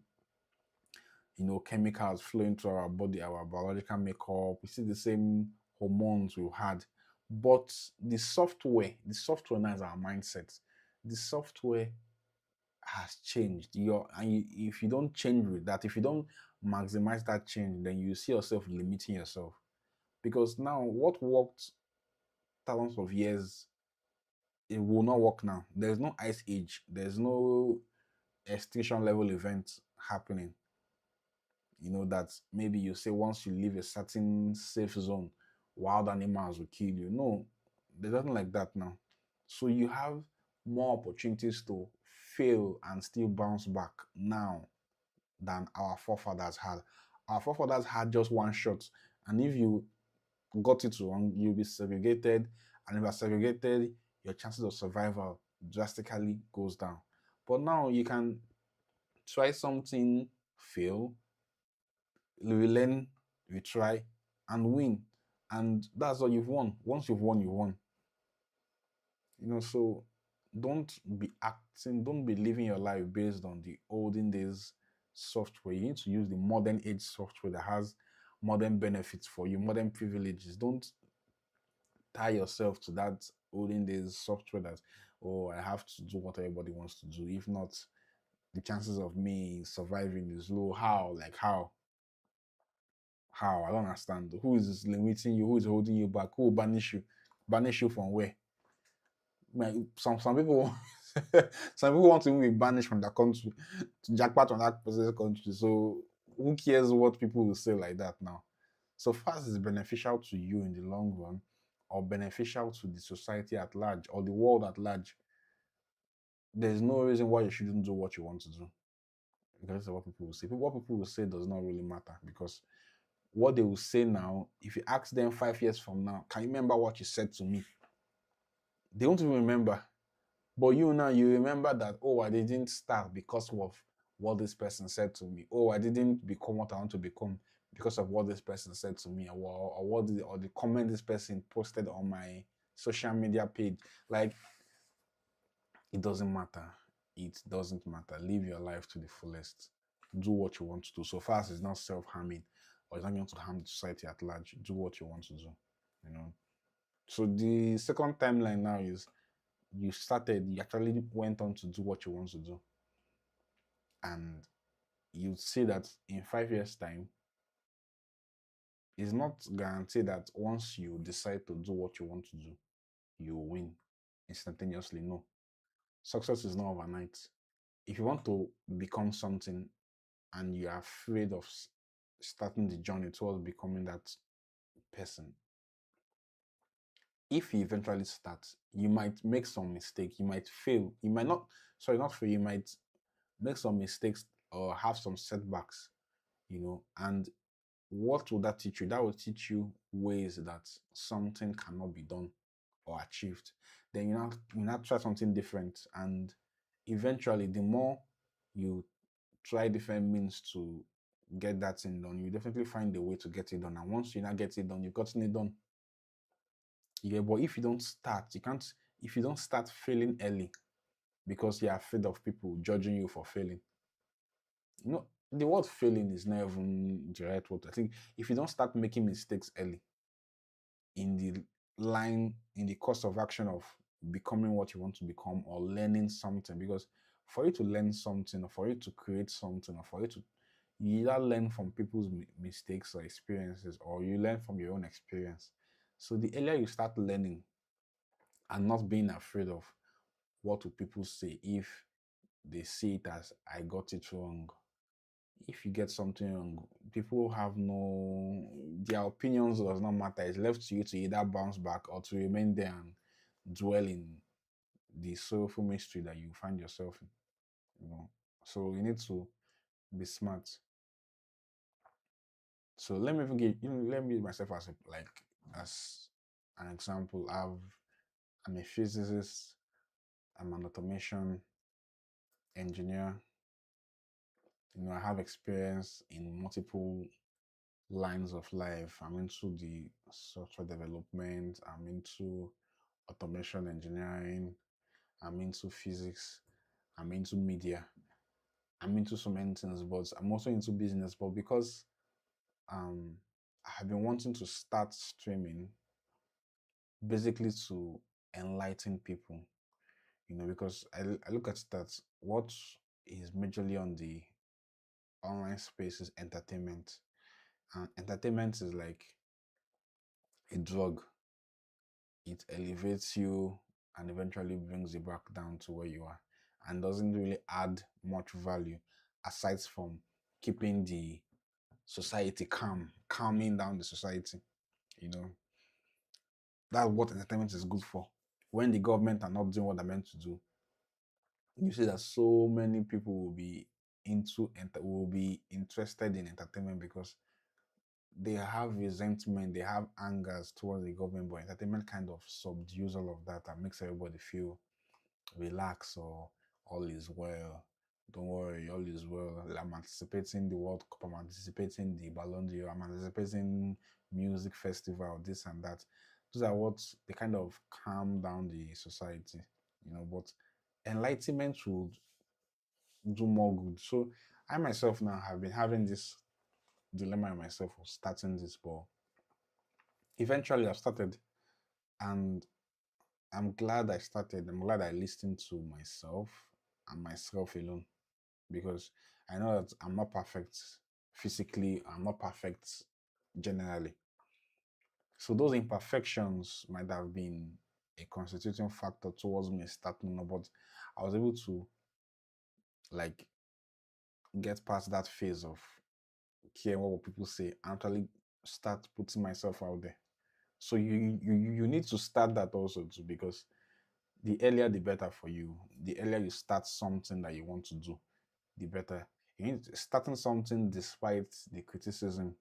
chemicals flowing through our body, our biological makeup. It's still the same hormones we've had. But the software now is our mindset. The software has changed. If you don't change with that, if you don't maximize that change, then you see yourself limiting yourself. Because now, what worked thousands of years, it will not work now. There's no ice age. There's no extinction level event happening. That maybe you say once you leave a certain safe zone, wild animals will kill you. No, there's nothing like that now. So you have more opportunities to fail and still bounce back now than our forefathers had. Our forefathers had just one shot, and if you got it wrong, you'll be segregated, and if you're segregated, your chances of survival drastically goes down. But now you can try something, fail, we learn, we try, and win. And that's all you've won. Once you've won, you won. So don't be living your life based on the olden days software. You need to use the modern age software that has modern benefits for you, modern privileges. Don't tie yourself to that olden days software that, oh, I have to do what everybody wants to do. If not, the chances of me surviving is low. How? Like how? How? I don't understand. Who is limiting you? Who is holding you back? Who will banish you? Banish you from where? Some people some people want to be banished from their country to jackpot on that person's country. So who cares what people will say like that now? So far as it's beneficial to you in the long run, or beneficial to the society at large or the world at large, there's no reason why you shouldn't do what you want to do. Because of what people will say. What people will say does not really matter, because what they will say now, if you ask them 5 years from now, can you remember what you said to me? They won't even remember. But you now, you remember that, oh, I didn't start because of what this person said to me. Oh, I didn't become what I want to become because of what this person said to me, or the comment this person posted on my social media page. Like, it doesn't matter. It doesn't matter. Live your life to the fullest. Do what you want to do. So far as it's not self-harming or it's not going to harm the society at large, do what you want to do. You know. So the second timeline now is you actually went on to do what you want to do. And you see that in 5 years' time, it's not guaranteed that once you decide to do what you want to do, you will win instantaneously. No. Success is not overnight. If you want to become something and you're afraid of starting the journey towards becoming that person, if you eventually start, you might make some mistake, you might fail, you might not, sorry, not fail, you might make some mistakes or have some setbacks, and what will that teach you? That will teach you ways that something cannot be done or achieved. Then you now try something different, and eventually, the more you try different means to get that thing done, you definitely find a way to get it done. And once you now get it done, you've gotten it done. Yeah, but if you don't start, you can't. If you don't start failing early because you're afraid of people judging you for failing, the word failing is not even the right word. I think if you don't start making mistakes early in the in the course of action of becoming what you want to become or learning something, because for you to learn something or for you to create something or for you either learn from people's mistakes or experiences, or you learn from your own experience. So the earlier you start learning and not being afraid of what will people say if they see it as I got it wrong, if you get something wrong, people have no, their opinions does not matter. It's left to you to either bounce back or to remain there and dwell in the sorrowful mystery that you find yourself in. You know, so you need to be smart. So let me even give let me use myself as as an example. I'm a physicist. I'm an automation engineer. I have experience in multiple lines of life. I'm into the software development. I'm into automation engineering. I'm into physics. I'm into media. I'm into so many things, but I'm also into business. But because um, I have been wanting to start streaming basically to enlighten people, because I look at that. What is majorly on the online space is entertainment. And entertainment is like a drug. It elevates you and eventually brings you back down to where you are and doesn't really add much value aside from keeping the society calming down the society. You know, that's what entertainment is good for. When the government are not doing what they're meant to do, you see that so many people will be interested in entertainment because they have resentment, they have angers towards the government, but entertainment kind of subdues all of that and makes everybody feel relaxed or all is well. Don't worry, all is well. I'm anticipating the World Cup, I'm anticipating the Ballon d'Or, I'm anticipating music festival, this and that. Those are what they kind of calm down the society, but enlightenment would do more good. So I myself now have been having this dilemma in myself of starting this, but eventually I've started and I'm glad I started. I'm glad I listened to myself and myself alone because I know that I'm not perfect physically, I'm not perfect generally. So those imperfections might have been a constituting factor towards me starting, but I was able to like get past that phase of caring what will people say and actually start putting myself out there. So you need to start that also too because the earlier the better for you. The earlier you start something that you want to do, the better. Starting something despite the criticism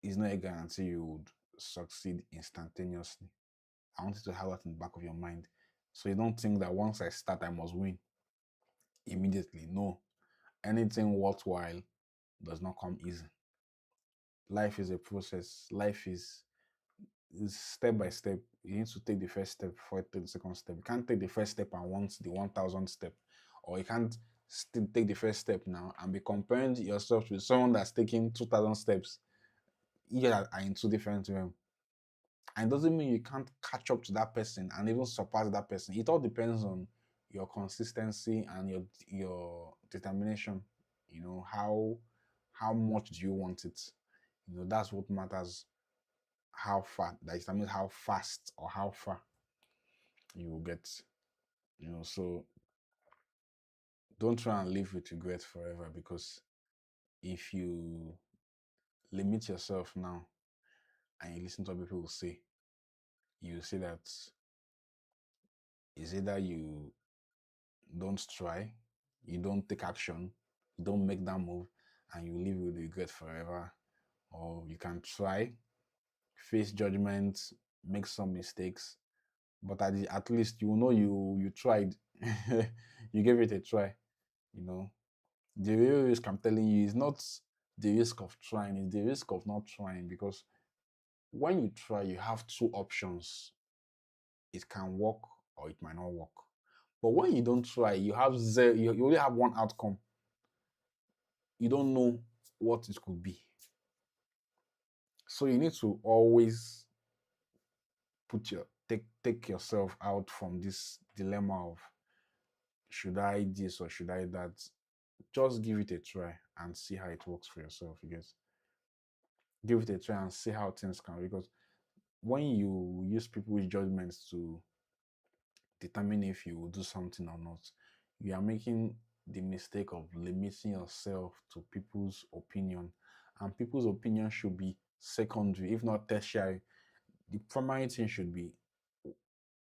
is not a guarantee you would succeed instantaneously. I want you to have that in the back of your mind. So you don't think that once I start, I must win immediately. No. Anything worthwhile does not come easy. Life is a process. Life is step by step. You need to take the first step before you take the second step. You can't take the first step and want the 1000th step, or you can't still take the first step now and be comparing yourself with someone that's taking 2000 steps. You are in two different realms. And it doesn't mean you can't catch up to that person and even surpass that person. It all depends on your consistency and your determination. How much do you want it? That's what matters. How far that determines how fast or how far you will get. So don't try and live with regret forever because if you limit yourself now and you listen to what people will say, you see that is either you don't try, you don't take action, you don't make that move, and you live with regret forever, or you can try, face judgment, make some mistakes, but at least you know you tried, you gave it a try. The real risk I'm telling you is not the risk of trying, it's the risk of not trying because when you try, you have two options. It can work or it might not work. But when you don't try, you have zero, you only have one outcome. You don't know what it could be. So you need to always take yourself out from this dilemma of should I this or should I that. Just give it a try and see how it works for yourself. You guys give it a try and see how things can, because when you use people's judgments to determine if you will do something or not, you are making the mistake of limiting yourself to people's opinion. And people's opinion should be secondary, if not tertiary. The primary thing should be,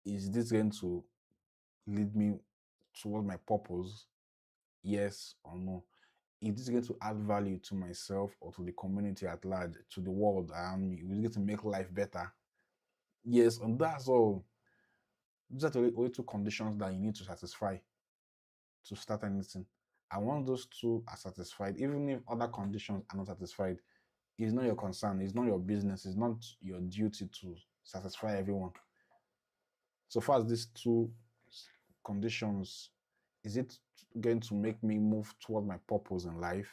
is this going to lead me towards my purpose? Yes or no? Is this going to add value to myself or to the community at large, to the world around me? Is it going to make life better? Yes, and that's all. These are the only two conditions that you need to satisfy to start anything. And once those two are satisfied, even if other conditions are not satisfied, it's not your concern, it's not your business, it's not your duty to satisfy everyone. So far as these two conditions, is it going to make me move toward my purpose in life?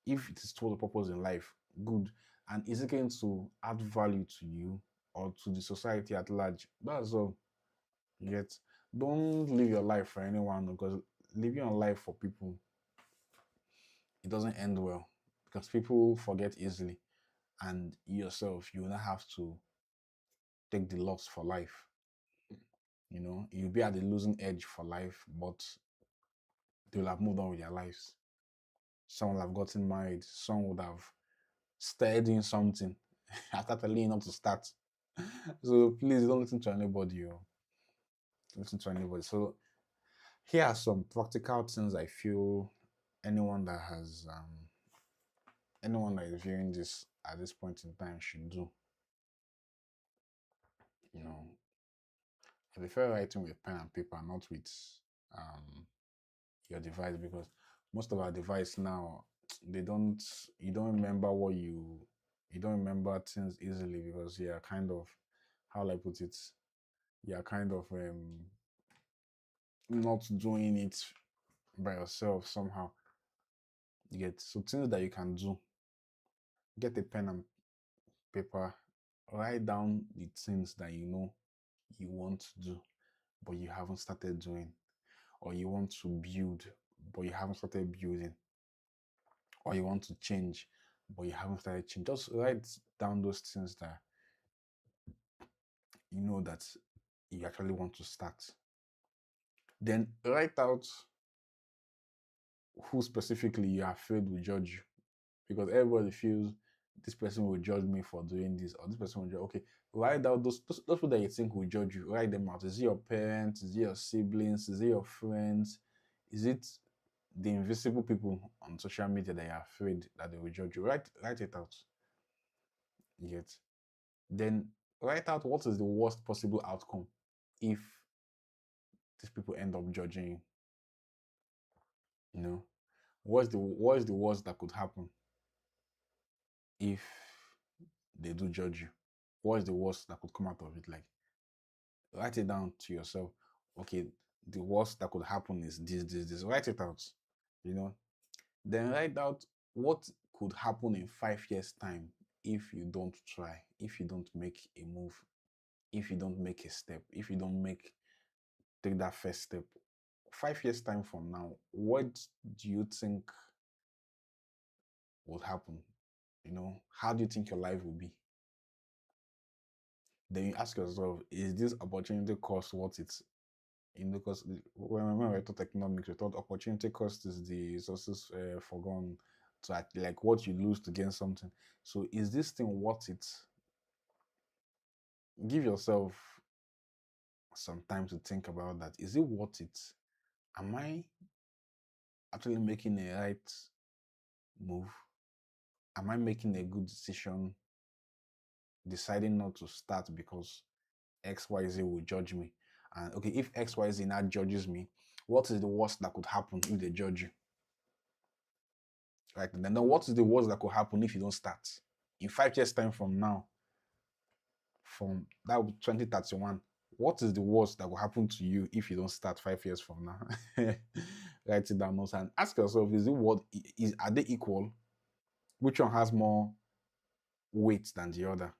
If it is toward the purpose in life, good. And is it going to add value to you or to the society at large? That's all. Yet, don't live your life for anyone, because living your life for people, it doesn't end well, because people forget easily, and you yourself, you will not have to take the loss for life. You'll be at the losing edge for life, but they will have moved on with their lives. Some will have gotten married, some would have started doing something after telling you not to start. So please don't listen to anybody. Listen to anybody. So here are some practical things I feel anyone that has anyone that is viewing this at this point in time should do. You know, I prefer writing with pen and paper, not with um, your device, because most of our device now, they don't you don't remember you don't remember things easily, because you're kind of, how will I put it, you're kind of not doing it by yourself somehow. You get, so things that you can do, get a pen and paper, write down the things that you know you want to do but you haven't started doing, or you want to build but you haven't started building, or you want to change but you haven't started changing. Just write down those things that you know that you actually want to start. Then write out who specifically you are afraid will judge you, because everybody feels this person will judge me for doing this, or this person will judge. Okay, write out those people that you think will judge you. Write them out. Is it your parents? Is it your siblings? Is it your friends? Is it the invisible people on social media that you're afraid that they will judge you? Write it out. Yet, then write out what is the worst possible outcome if these people end up judging you. You know, what is the worst that could happen if they do judge you? What is the worst that could come out of it? Like, write it down to yourself. Okay, the worst that could happen is this. Write it out. You know, then write out what could happen in 5 years' time if you don't try, if you don't make a move, if you don't make a step, if you don't take that first step. 5 years' time from now, what do you think would happen? How do you think your life will be? Then you ask yourself, is this opportunity cost what it's, because when we taught economics, we thought opportunity cost is the resources forgone to like what you lose to gain something. So is this thing worth it? Give yourself some time to think about that. Is it worth it? Am I actually making a right move? Am I making a good decision deciding not to start because XYZ will judge me? And okay, if XYZ now judges me, what is the worst that could happen if they judge you? Right? And then what is the worst that could happen if you don't start? In 5 years' time from now, from that would be 2031, what is the worst that will happen to you if you don't start 5 years from now? Write it down also and ask yourself, are they equal? Which one has more weight than the other?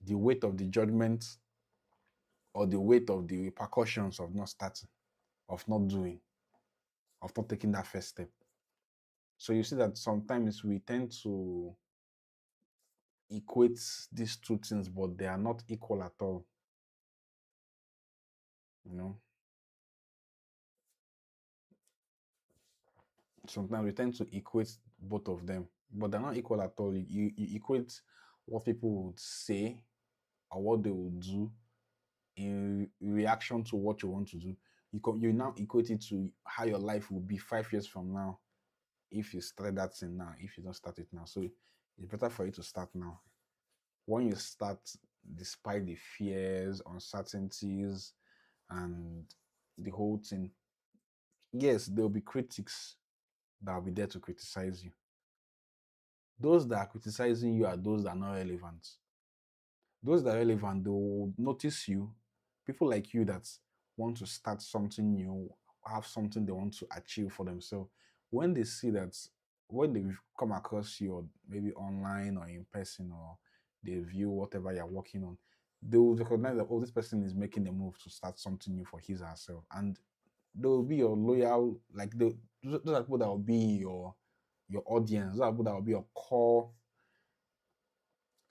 The weight of the judgment or the weight of the repercussions of not starting, of not doing, of not taking that first step? So you see that sometimes we tend to equate these two things, but they are not equal at all. You know, sometimes we tend to equate both of them, but they're not equal at all. You equate what people would say or what they would do in reaction to what you want to do. You now equate it to how your life will be 5 years from now if you start that thing now, if you don't start it now. So it's better for you to start now. When you start, despite the fears, uncertainties, and the whole thing, yes, there'll be critics that will be there to criticize you. Those that are criticizing you are those that are not relevant. Those that are relevant, they will notice you. People like you that want to start something new, have something they want to achieve for themselves. When they see that, when they come across you, or maybe online or in person, or they view whatever you're working on, they will recognize that, oh, this person is making a move to start something new for his or herself. And they will be your loyal, like those are people that will be your audience. Those are people that will be your core,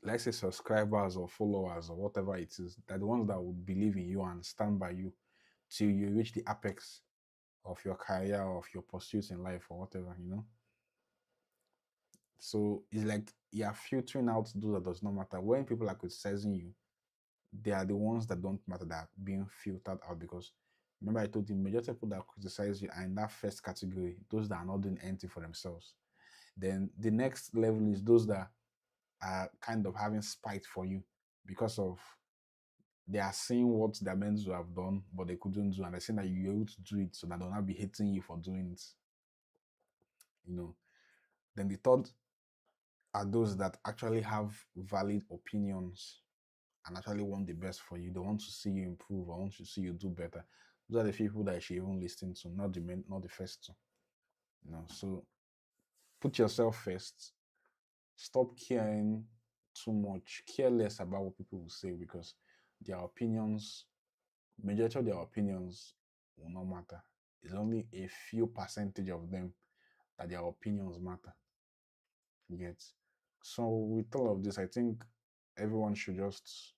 let's say, subscribers or followers or whatever it is. They're the ones that would believe in you and stand by you till you reach the apex of your career or of your pursuits in life or whatever. So it's like you're filtering out those that does not matter. When people are criticizing you, they are the ones that don't matter, that are being filtered out. Because remember, I told you, majority of people that criticize you are in that first category, those that are not doing anything for themselves. Then the next level is those that are kind of having spite for you because of they are seeing what they're meant to have done, but they couldn't do, and they're saying that you're able to do it, so that they'll not be hating you for doing it. You know. Then the third are those that actually have valid opinions and actually want the best for you. They want to see you improve, or want to see you do better. Those are the people that you should even listen to, not the main, not the first two. So put yourself first. Stop caring too much. Care less about what people will say, because their opinions, majority of their opinions will not matter. It's only a few percentage of them that their opinions matter. Yet, so with all of this, I think everyone should just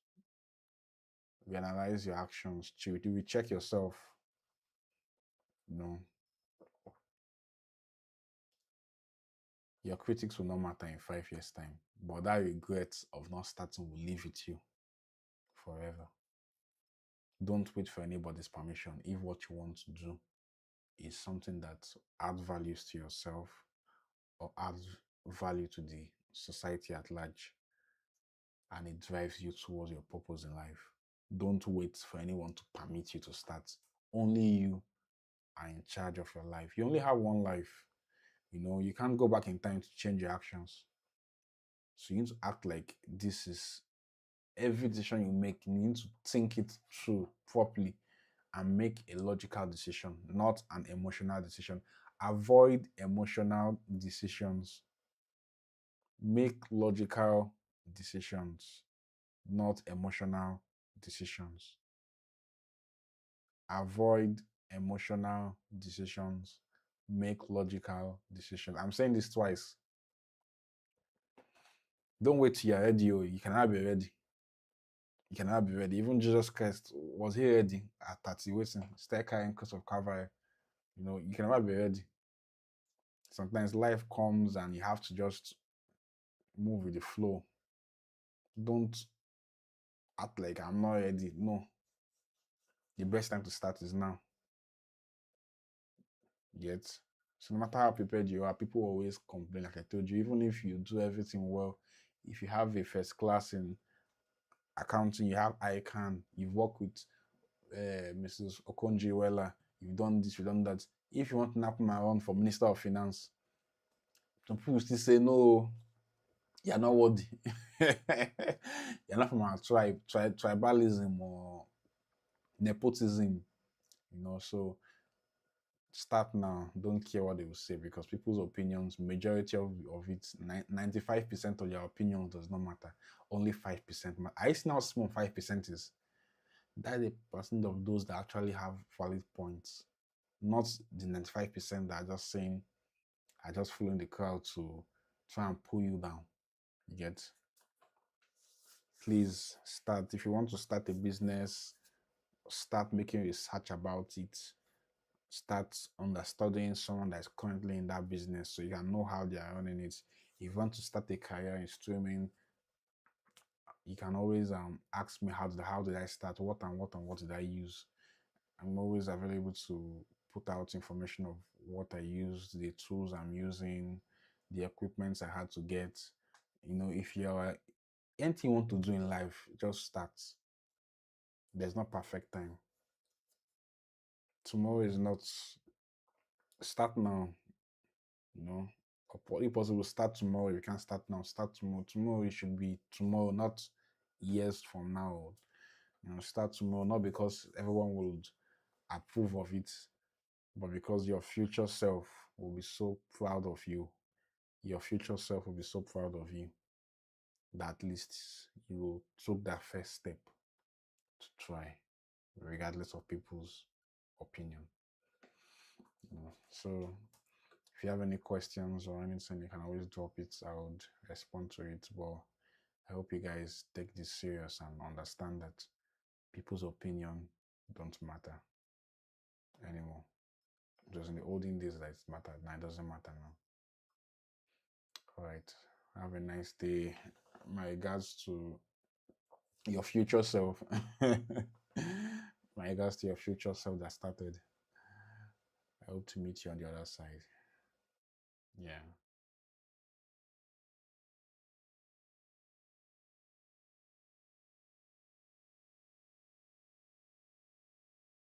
reanalyze your actions. You check yourself. You know, your critics will not matter in 5 years' time, but that regret of not starting will live with you forever. Don't wait for anybody's permission. If what you want to do is something that adds values to yourself or adds value to the society at large, and it drives you towards your purpose in life, don't wait for anyone to permit you to start. Only you are in charge of your life. You only have one life. You can't go back in time to change your actions. So you need to act like this is every decision you make, you need to think it through properly and make a logical decision, not an emotional decision. Avoid emotional decisions. Make logical decisions, not emotional decisions. Avoid emotional decisions. Make logical decisions. I'm saying this twice. Don't wait till you're ready. You cannot be ready. You cannot be ready. Even Jesus Christ, was he ready at 30 waiting, still carrying cross of Calvary? You can never be ready. Sometimes life comes and you have to just move with the flow. Don't act like I'm not ready. No. The best time to start is now. Yet. So no matter how prepared you are, people always complain, like I told you, even if you do everything well, if you have a first class in accounting, you have ICANN, you've worked with Mrs. Okonjo-Iweala, you've done this, you've done that. If you want to nap my run for Minister of Finance, some people still say, no, you're not worthy. You're not from our tribe, tribalism or nepotism, so start now. Don't care what they will say, because people's opinions, majority of it, 95% of your opinion does not matter. Only 5% matter. I see how small 5% is. That is a percent of those that actually have valid points, not the 95% that are just saying, are just following the crowd to try and pull you down. You get? Please start. If you want to start a business, start making research about it. start understudying someone that's currently in that business so you can know how they are running it. If you want to start a career in streaming, you can always ask me how did I start, what did I use. I'm always available to put out information of what I used, the tools I'm using, the equipments I had to get. You know, if you're anything you want to do in life, just start. There's no perfect time. Tomorrow is not. Start now. You know, if possible, start tomorrow. If you can't start now, start tomorrow. Tomorrow it should be tomorrow, not years from now. You know, start tomorrow, not because everyone would approve of it, but because your future self will be so proud of you. Your future self will be so proud of you that at least you took that first step to try, regardless of people's opinion. You know, so if you have any questions or anything, you can always drop it. I would respond to it. But I hope you guys take this serious and understand that people's opinion don't matter anymore. It was in the olden days that it mattered. Now it doesn't matter now. All right. Have a nice day. My regards to your future self. My regards to your future self that started. I hope to meet you on the other side. Yeah.